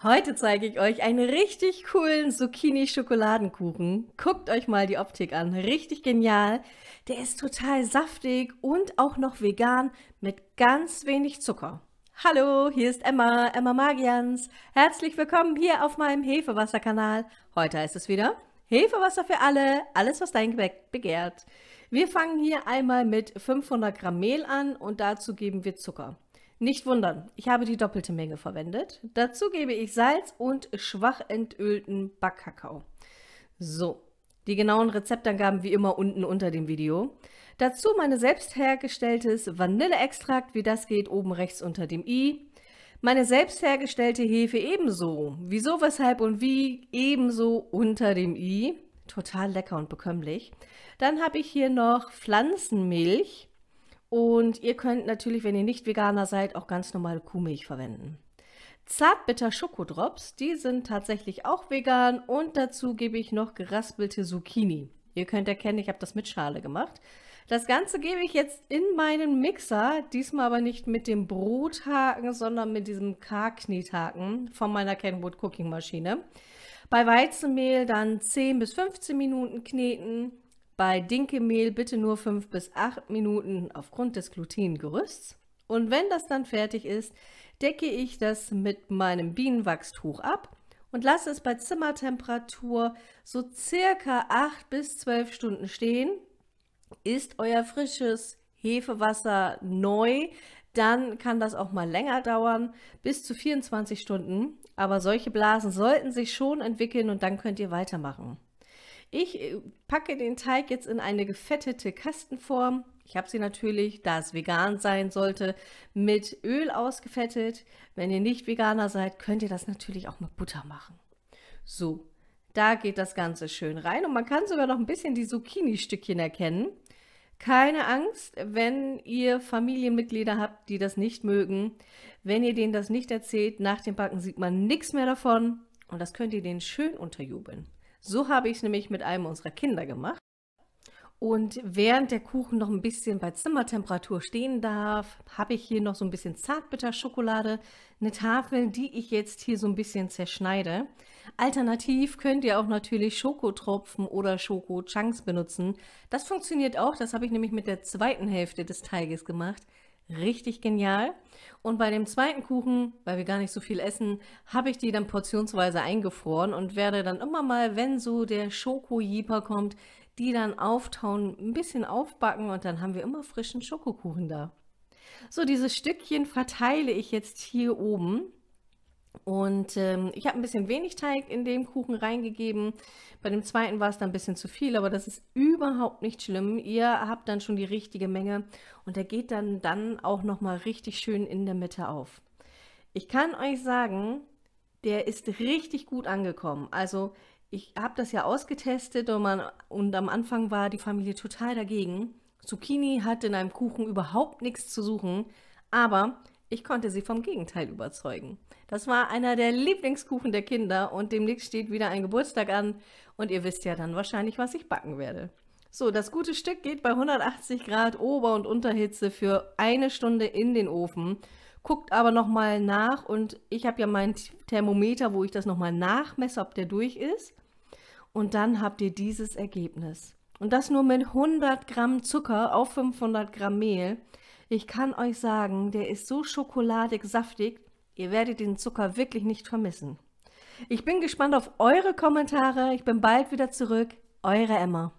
Heute zeige ich euch einen richtig coolen Zucchini-Schokoladenkuchen. Guckt euch mal die Optik an, richtig genial. Der ist total saftig und auch noch vegan mit ganz wenig Zucker. Hallo, hier ist Emma, Emma Magians. Herzlich willkommen hier auf meinem Hefewasser-Kanal. Heute heißt es wieder Hefewasser für alle, alles was dein Gebäck begehrt. Wir fangen hier einmal mit 500 Gramm Mehl an und dazu geben wir Zucker. Nicht wundern, ich habe die doppelte Menge verwendet. Dazu gebe ich Salz und schwach entölten Backkakao. So, die genauen Rezeptangaben wie immer unten unter dem Video. Dazu meine selbst hergestelltes Vanilleextrakt, wie das geht, oben rechts unter dem i. Meine selbst hergestellte Hefe ebenso. Wieso, weshalb und wie ebenso unter dem i. Total lecker und bekömmlich. Dann habe ich hier noch Pflanzenmilch. Und ihr könnt natürlich, wenn ihr nicht Veganer seid, auch ganz normale Kuhmilch verwenden. Zartbitter Schokodrops, die sind tatsächlich auch vegan und dazu gebe ich noch geraspelte Zucchini. Ihr könnt erkennen, ich habe das mit Schale gemacht. Das Ganze gebe ich jetzt in meinen Mixer, diesmal aber nicht mit dem Brothaken, sondern mit diesem K-Knethaken von meiner Kenwood Cooking Maschine. Bei Weizenmehl dann 10 bis 15 Minuten kneten. Bei Dinkelmehl bitte nur 5 bis 8 Minuten aufgrund des Glutengerüsts. Und wenn das dann fertig ist, decke ich das mit meinem Bienenwachstuch ab und lasse es bei Zimmertemperatur so circa 8 bis 12 Stunden stehen. Ist euer frisches Hefewasser neu, dann kann das auch mal länger dauern, bis zu 24 Stunden. Aber solche Blasen sollten sich schon entwickeln und dann könnt ihr weitermachen. Ich packe den Teig jetzt in eine gefettete Kastenform. Ich habe sie natürlich, da es vegan sein sollte, mit Öl ausgefettet. Wenn ihr nicht Veganer seid, könnt ihr das natürlich auch mit Butter machen. So, da geht das Ganze schön rein und man kann sogar noch ein bisschen die Zucchini-Stückchen erkennen. Keine Angst, wenn ihr Familienmitglieder habt, die das nicht mögen. Wenn ihr denen das nicht erzählt, nach dem Backen sieht man nichts mehr davon und das könnt ihr denen schön unterjubeln. So habe ich es nämlich mit einem unserer Kinder gemacht. Und während der Kuchen noch ein bisschen bei Zimmertemperatur stehen darf, habe ich hier noch so ein bisschen Zartbitterschokolade, eine Tafel, die ich jetzt hier so ein bisschen zerschneide. Alternativ könnt ihr auch natürlich Schokotropfen oder Schokochunks benutzen. Das funktioniert auch, das habe ich nämlich mit der zweiten Hälfte des Teiges gemacht. Richtig genial. Und bei dem zweiten Kuchen, weil wir gar nicht so viel essen, habe ich die dann portionsweise eingefroren und werde dann immer mal, wenn so der Schoko-Jeeper kommt, die dann auftauen, ein bisschen aufbacken und dann haben wir immer frischen Schokokuchen da. So, diese Stückchen verteile ich jetzt hier oben. Und ich habe ein bisschen wenig Teig in den Kuchen reingegeben. Bei dem zweiten war es dann ein bisschen zu viel, aber das ist überhaupt nicht schlimm. Ihr habt dann schon die richtige Menge und der geht dann auch nochmal richtig schön in der Mitte auf. Ich kann euch sagen, der ist richtig gut angekommen. Also ich habe das ja ausgetestet und am Anfang war die Familie total dagegen. Zucchini hat in einem Kuchen überhaupt nichts zu suchen, aber ich konnte sie vom Gegenteil überzeugen. Das war einer der Lieblingskuchen der Kinder und demnächst steht wieder ein Geburtstag an und ihr wisst ja dann wahrscheinlich, was ich backen werde. So, das gute Stück geht bei 180 Grad Ober- und Unterhitze für 1 Stunde in den Ofen. Guckt aber nochmal nach und ich habe ja mein Thermometer, wo ich das nochmal nachmesse, ob der durch ist. Und dann habt ihr dieses Ergebnis. Und das nur mit 100 Gramm Zucker auf 500 Gramm Mehl. Ich kann euch sagen, der ist so schokoladig saftig, ihr werdet den Zucker wirklich nicht vermissen. Ich bin gespannt auf eure Kommentare. Ich bin bald wieder zurück. Eure Emma.